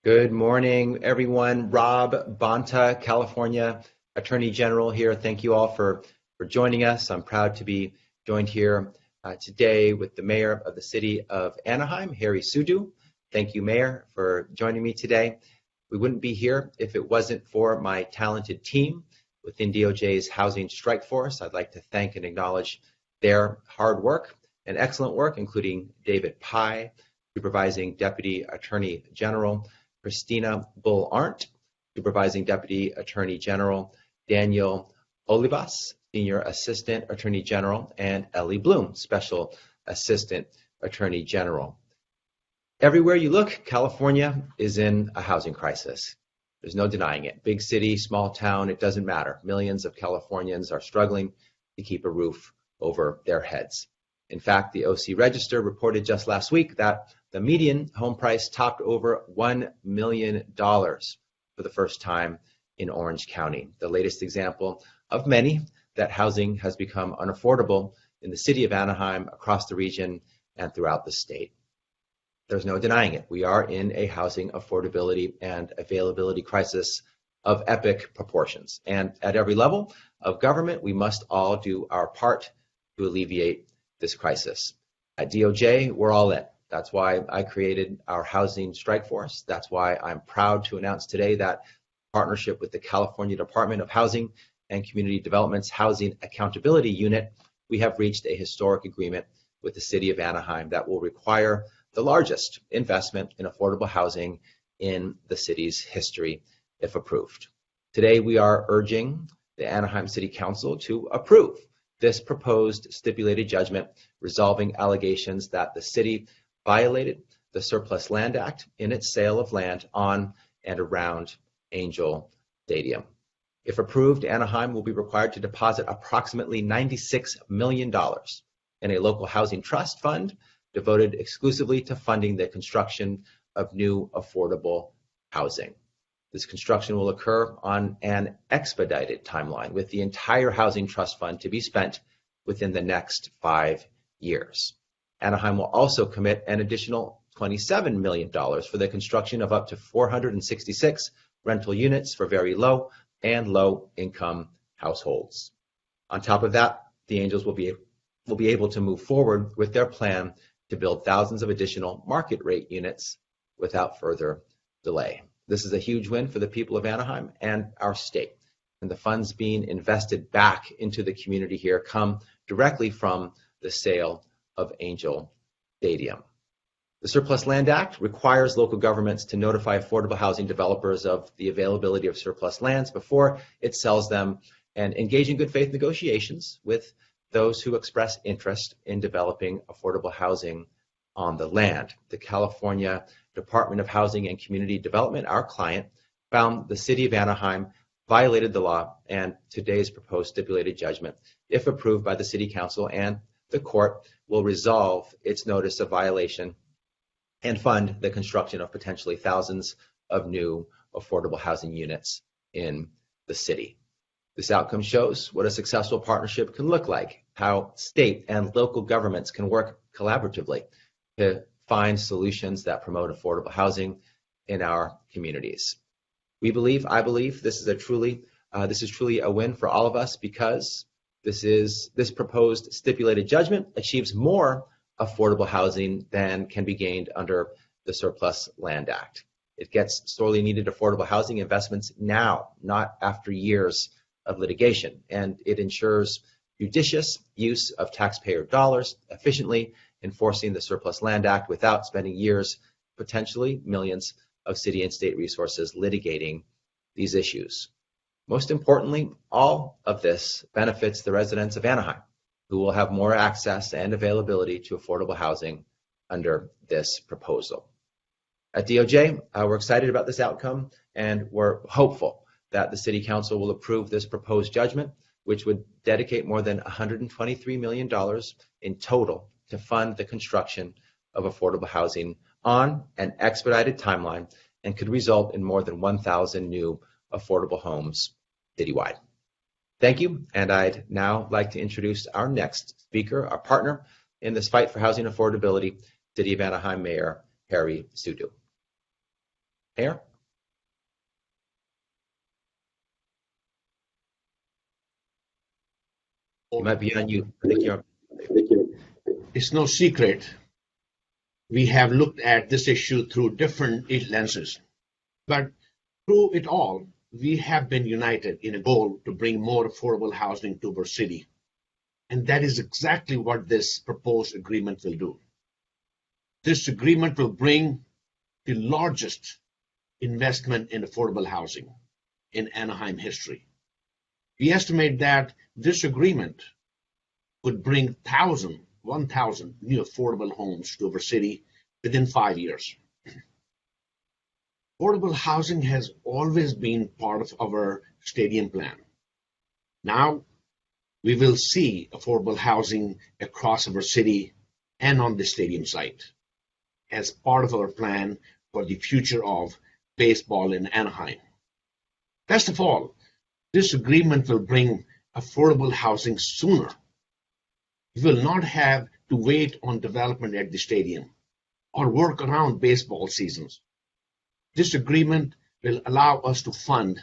Good morning, everyone. Rob Bonta, California Attorney General here. Thank you all for joining us. I'm proud to be joined here today with the Mayor of the City of Anaheim, Harry Sidhu. Thank you, Mayor, for joining me today. We wouldn't be here if it wasn't for my talented team within DOJ's Housing Strike Force. I'd like to thank and acknowledge their hard work and excellent work, including David Pai, Supervising Deputy Attorney General, Christina Bull-Arndt, Supervising Deputy Attorney General, Daniel Olivas, Senior Assistant Attorney General, and Ellie Bloom, Special Assistant Attorney General. Everywhere you look, California is in a housing crisis. There's no denying it. Big city, small town, it doesn't matter. Millions of Californians are struggling to keep a roof over their heads. In fact, the OC Register reported just last week that the median home price topped over $1 million for the first time in Orange County. The latest example of many that housing has become unaffordable in the city of Anaheim, across the region, and throughout the state. There's no denying it. We are in a housing affordability and availability crisis of epic proportions. And at every level of government, we must all do our part to alleviate this crisis. At DOJ, we're all in. That's why I created our Housing Strike Force. That's why I'm proud to announce today that partnership with the California Department of Housing and Community Development's Housing Accountability Unit, we have reached a historic agreement with the city of Anaheim that will require the largest investment in affordable housing in the city's history, if approved. Today, we are urging the Anaheim City Council to approve this proposed stipulated judgment resolving allegations that the city violated the Surplus Land Act in its sale of land on and around Angel Stadium. If approved, Anaheim will be required to deposit approximately $96 million in a local housing trust fund devoted exclusively to funding the construction of new affordable housing. This construction will occur on an expedited timeline, with the entire Housing Trust Fund to be spent within the next 5 years. Anaheim will also commit an additional $27 million for the construction of up to 466 rental units for very low and low income households. On top of that, the Angels will be able to move forward with their plan to build thousands of additional market rate units without further delay. This is a huge win for the people of Anaheim and our state. And the funds being invested back into the community here come directly from the sale of Angel Stadium. The Surplus Land Act requires local governments to notify affordable housing developers of the availability of surplus lands before it sells them and engage in good faith negotiations with those who express interest in developing affordable housing on the land. The California Department of Housing and Community Development, our client, found the city of Anaheim violated the law, and today's proposed stipulated judgment, if approved by the city council and the court, will resolve its notice of violation and fund the construction of potentially thousands of new affordable housing units in the city. This outcome shows what a successful partnership can look like, how state and local governments can work collaboratively to find solutions that promote affordable housing in our communities. I believe this is truly a win for all of us, because this proposed stipulated judgment achieves more affordable housing than can be gained under the Surplus Land Act. It gets sorely needed affordable housing investments now, not after years of litigation, and it ensures judicious use of taxpayer dollars, efficiently enforcing the Surplus Land Act without spending years, potentially millions of city and state resources litigating these issues. Most importantly, all of this benefits the residents of Anaheim, who will have more access and availability to affordable housing under this proposal. At DOJ, we're excited about this outcome, and we're hopeful that the City Council will approve this proposed judgment, which would dedicate more than $123 million in total to fund the construction of affordable housing on an expedited timeline, and could result in more than 1,000 new affordable homes citywide. Thank you, and I'd now like to introduce our next speaker, our partner in this fight for housing affordability, City of Anaheim Mayor Harry Sidhu. Mayor? You might be on mute. I think you're. It's no secret we have looked at this issue through different lenses, but through it all, we have been united in a goal to bring more affordable housing to our city. And that is exactly what this proposed agreement will do. This agreement will bring the largest investment in affordable housing in Anaheim history. We estimate that this agreement would bring 1,000 new affordable homes to our city within 5 years. Affordable housing has always been part of our stadium plan. Now, we will see affordable housing across our city and on the stadium site as part of our plan for the future of baseball in Anaheim. Best of all, this agreement will bring affordable housing sooner. We will not have to wait on development at the stadium or work around baseball seasons. This agreement will allow us to fund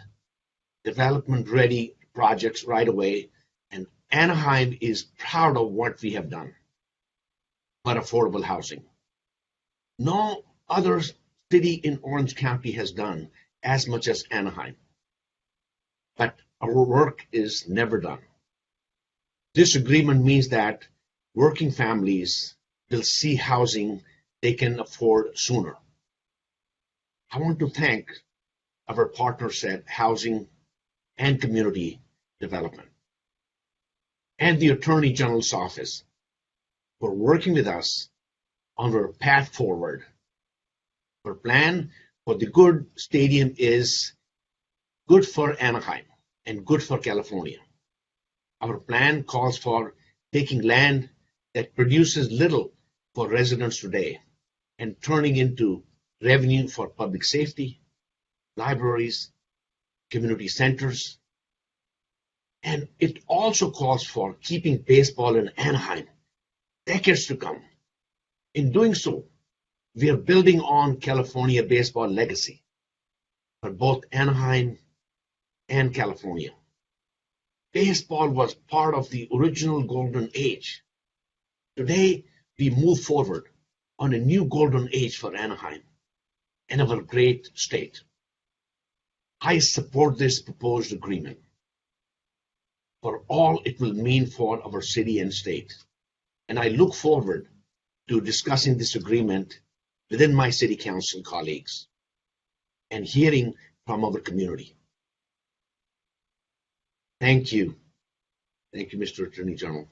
development-ready projects right away, and Anaheim is proud of what we have done for affordable housing. No other city in Orange County has done as much as Anaheim, but our work is never done. This agreement means that working families will see housing they can afford sooner. I want to thank our partners at Housing and Community Development and the Attorney General's office for working with us on our path forward. Our plan for the good stadium is good for Anaheim and good for California. Our plan calls for taking land that produces little for residents today and turning into revenue for public safety, libraries, community centers. And it also calls for keeping baseball in Anaheim decades to come. In doing so, we are building on California baseball legacy for both Anaheim and California. Baseball was part of the original golden age. Today, we move forward on a new golden age for Anaheim and our great state. I support this proposed agreement for all it will mean for our city and state, and I look forward to discussing this agreement within my city council colleagues and hearing from our community. Thank you. Thank you, Mr. Attorney General.